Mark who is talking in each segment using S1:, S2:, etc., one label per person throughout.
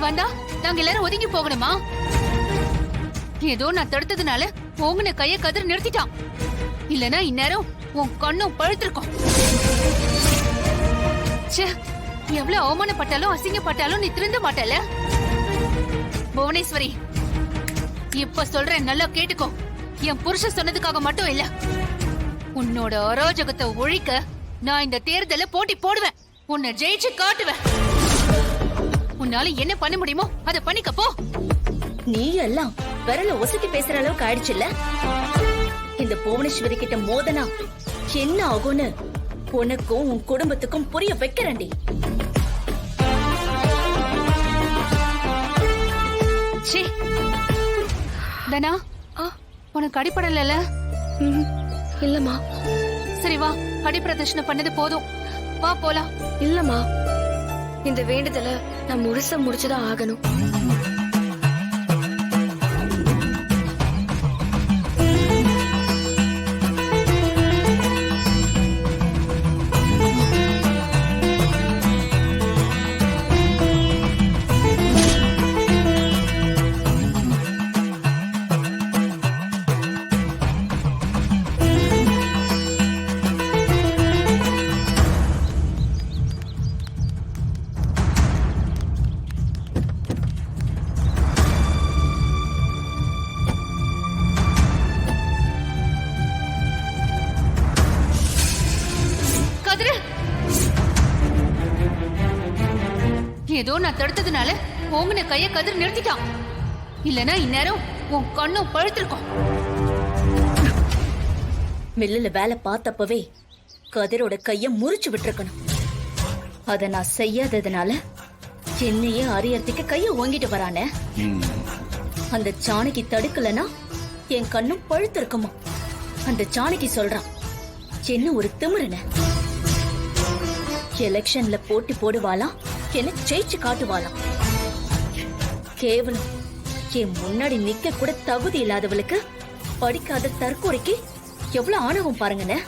S1: வந்தா நாங்க எல்லாரும் ஒதுங்கி போகணுமா? ஏதோ நான் தடுத்ததுனால போங்கின கைய கதிர் நிறுத்திட்டான். இல்லனா இந்நேரம் உன் கண்ணும் பழுத்திருக்கும். ச்சே, எவ்வளவு அவமானப்பட்டாலும் அசிங்கப்பட்டாலும் நீ திருந்த மாட்டல. புவனேஸ்வரி, இப்ப சொல்றேன், நல்லா கேட்டுக்கோ. என் புருஷன் சொன்னதுக்காக மட்டும் இல்ல, உன்னோட அராஜகத்தை ஒழிக்க நான் இந்த தேர்தல போட்டி போடுவேன். உன்னை ஜெயிச்சு காட்டுவேன். உன்னால என்ன பண்ண முடியுமோ அதை பண்ணிக்க போ.
S2: நீ எல்லாம் விரல ஒசத்தி பேசுற அளவுக்கு ஆயிடுச்சுல்ல. இந்த புவனேஸ்வரி கிட்ட மோதனா என்ன ஆகும்னு உனக்கும் உன் குடும்பத்துக்கும் புரிய வைக்கிறேன்டி.
S1: சீ, தனா, உனக்கு அடிப்படல?
S3: இல்லம்மா.
S1: சரி வா, அடி பிரதர்ஷனை பண்ணது போதும், வா போலாம்.
S3: இல்லம்மா, இந்த வேண்டுதலை நான் முழுசா முடிச்சுதான் ஆகணும்.
S1: ஏதோ நான் தடுத்ததுனால போங்கின கைய கதிர் நிறுத்திட்டான். இல்லனா இந்நேரம் உன் கண்ணும் பழுத்திருக்கும்.
S2: மில்லுல வேலை பார்த்தப்பவே கதிரோட கைய முறிச்சு விட்டுருக்கணும். அத நான் செய்யாததுனால என்னையே அறியறதுக்கு கைய ஓங்கிட்டு வரானே. அந்த சாணகி தடுக்கலனா என் கண்ணும் பழுத்து இருக்குமா? அந்த சாணகி சொல்றான், என்ன ஒரு திமிருன. எலெக்ஷன்ல போட்டி போடுவாளாம், என்ன ஜெயிச்சு காட்டுவாளாம். கேவலம் என் முன்னாடி நிக்க கூட தகுதி இல்லாதவளுக்கு, படிக்காத தற்கொலைக்கு எவ்வளவு ஆணவம் பாருங்கண்ணே.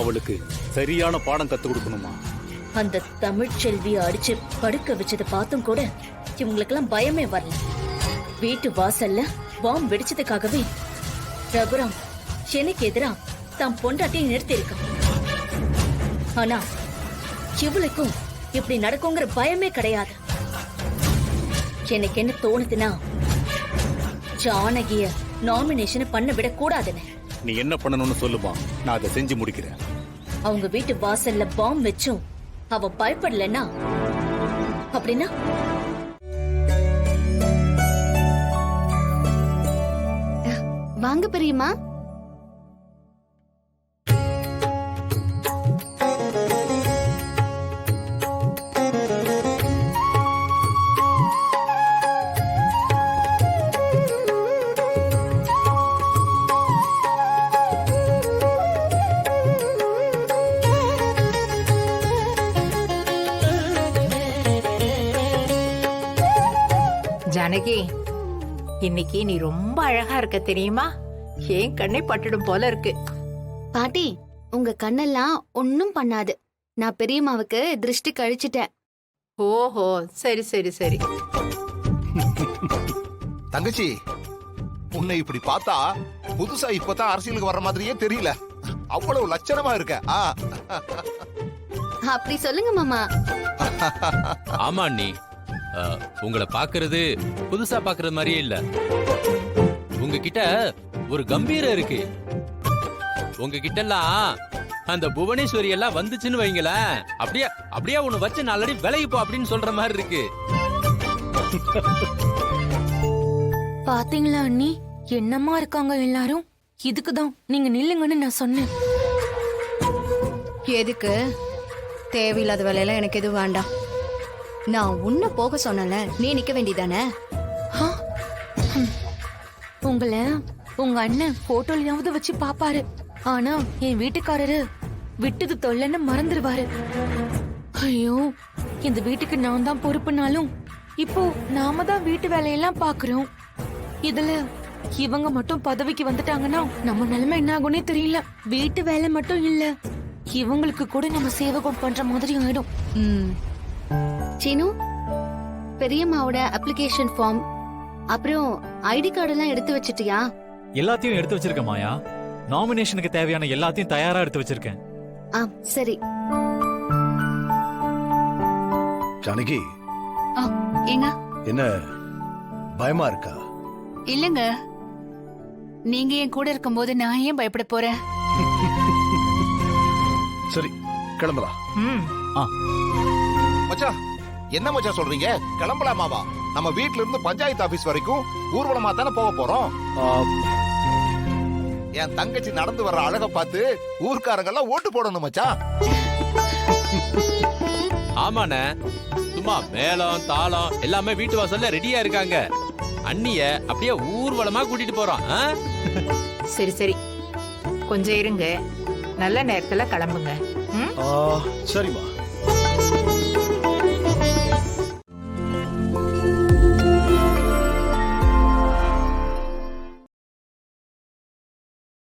S4: அவளுக்கு சரியான பாடம் கத்து கொடுக்கணுமா?
S2: அந்த தமிழ் செல்வியை அடிச்சு படுக்க வச்சதை பார்த்தும் கூட இவங்களுக்கெல்லாம் பயமே வரல. வீட்டு வாசல்ல பாம் வெடிச்சதுக்காகவே ரகுராம் எனக்கு எதிரா தான் பொண்டாட்டியை நிறுத்தி இருக்கான். ஆனா இவளுக்கும் இப்படி நடக்குங்கிற பயமே கிடையாது. எனக்கு என்ன தோணுதுன்னா, ஜானகிய நாமினேஷன் பண்ண விட கூடாதுன்னு.
S4: நீ என்ன பண்ணணும்னு சொல்லுமா, நான் அதை செஞ்சு முடிக்கிறேன்.
S2: அவங்க வீட்டு வாசல்ல பாம் வச்சும் அவ பயப்படலன்னா, அப்படின்னா
S3: வாங்க பெரியம்மா.
S5: ஜானகி, இன்னைக்கு நீ ரொம்ப அழகா இருக்க தெரியுமா? ஏன் கண்ணை பட்டுடும் போல இருக்கு.
S3: பாட்டி, உங்க கண்ணெல்லாம் ஒன்னும் பண்ணாது. நான் பெரியம்மாவுக்கு திருஷ்டி கழிச்சிட்டேன்.
S5: ஓஹோ, சரி சரி சரி.
S6: தங்கச்சி, உன்னை இப்படி பார்த்தா புதுசா இப்பதான் அரசியலுக்கு வர்ற மாதிரியே தெரியல. அவ்வளவு லட்சணமா இருக்க.
S3: அப்படி சொல்லுங்க மாமா.
S7: ஆமா அண்ணி, உங்களை பாக்குறது புதுசா பாக்குறது மாதிரியே இல்ல. உங்ககிட்ட ஒரு கம்பீரம் இருக்கு. உங்ககிட்ட எல்லாம் அந்த புவனேஸ்வரி எல்லாம் வந்துச்சுன்னு வைங்களேன், அப்படியே அப்படியே ஒண்ணு வச்சு நாளடி விலகிப்போ அப்படின்னு சொல்ற மாதிரி இருக்கு.
S8: பாத்தீங்களா அண்ணி, என்னமா இருக்காங்க எல்லாரும். இதுக்குதான் நீங்க நில்லுங்கன்னு நான் சொன்னேன்.
S9: எதுக்கு? தேவையில்லாத வேலையெல்லாம் எனக்கு எதுவும் வேண்டாம். நான் உன்ன போக சொன்னல, நீ நிக்க வேண்டியதானே?
S8: உங்களை உங்க அண்ணன் போட்டோலயாவது வச்சு பாப்பாரு. ஆனா என் வீட்டுக்காரரு விட்டது தொல்லைன்னு மறந்துடுவாரு. ஐயோ, இந்த வீட்டுக்கு நான் தான் பொறுப்புனாலும் இப்போ நாம தான் வீட்டு வேலையெல்லாம் பாக்குறோம். இதுல இவங்க மட்டும் பதவிக்கு வந்துட்டாங்கன்னா நம்ம நிலைமை என்ன ஆகும்னே தெரியல. வீட்டு வேலை மட்டும் இல்ல, இவங்களுக்கு கூட நம்ம சேவை பண்ற மாதிரி ஆயிடும்.
S9: சீனு,
S3: பெரியம்மாவோட அப்ளிகேஷன் ஃபார்ம் அப்புறம் ஐடி கார்டு எல்லாம் எடுத்து வச்சிட்டியா?
S10: எல்லாத்தையும் எடுத்து வச்சிருக்கேன் மாயா. நாமினேஷனுக்கு தேவையான எல்லாத்தையும் தயாரா எடுத்து வச்சிருக்கேன்.
S3: ஆ சரி.
S11: ஜானகி,
S1: ஏங்க
S11: என்ன பயமா இருக்கா?
S1: இல்லங்க, நீங்க என் கூட இருக்கும்போது நான் ஏன் பயப்பட போறேன்?
S11: சரி, கிளம்பலாம்.
S5: ம்
S6: மச்சான், என்ன மச்சான் சொல்றீங்க? கிளம்பலாமாவா? நம்ம வீட்ல இருந்து பஞ்சாயத்து ஆபீஸ் வரைக்கும் ஊர்வலமா தானே போக போறோம். என் தங்கச்சி நடந்து வர்ற அழக பார்த்து ஊர்க்காரங்க எல்லாம் ஓட்டு போடணும் மச்சான்.
S7: ஆமாண்ணே, சும்மா மேளம் தாளம் எல்லாமே வீட்டு வாசல்ல ரெடியா இருக்காங்க. அண்ணிய அப்படியே ஊர்வலமா கூட்டிட்டு போறோம்.
S5: சரி சரி, கொஞ்சம் இருங்க, நல்ல நேரத்துல கிளம்புங்க. ம்
S11: சரிம்மா.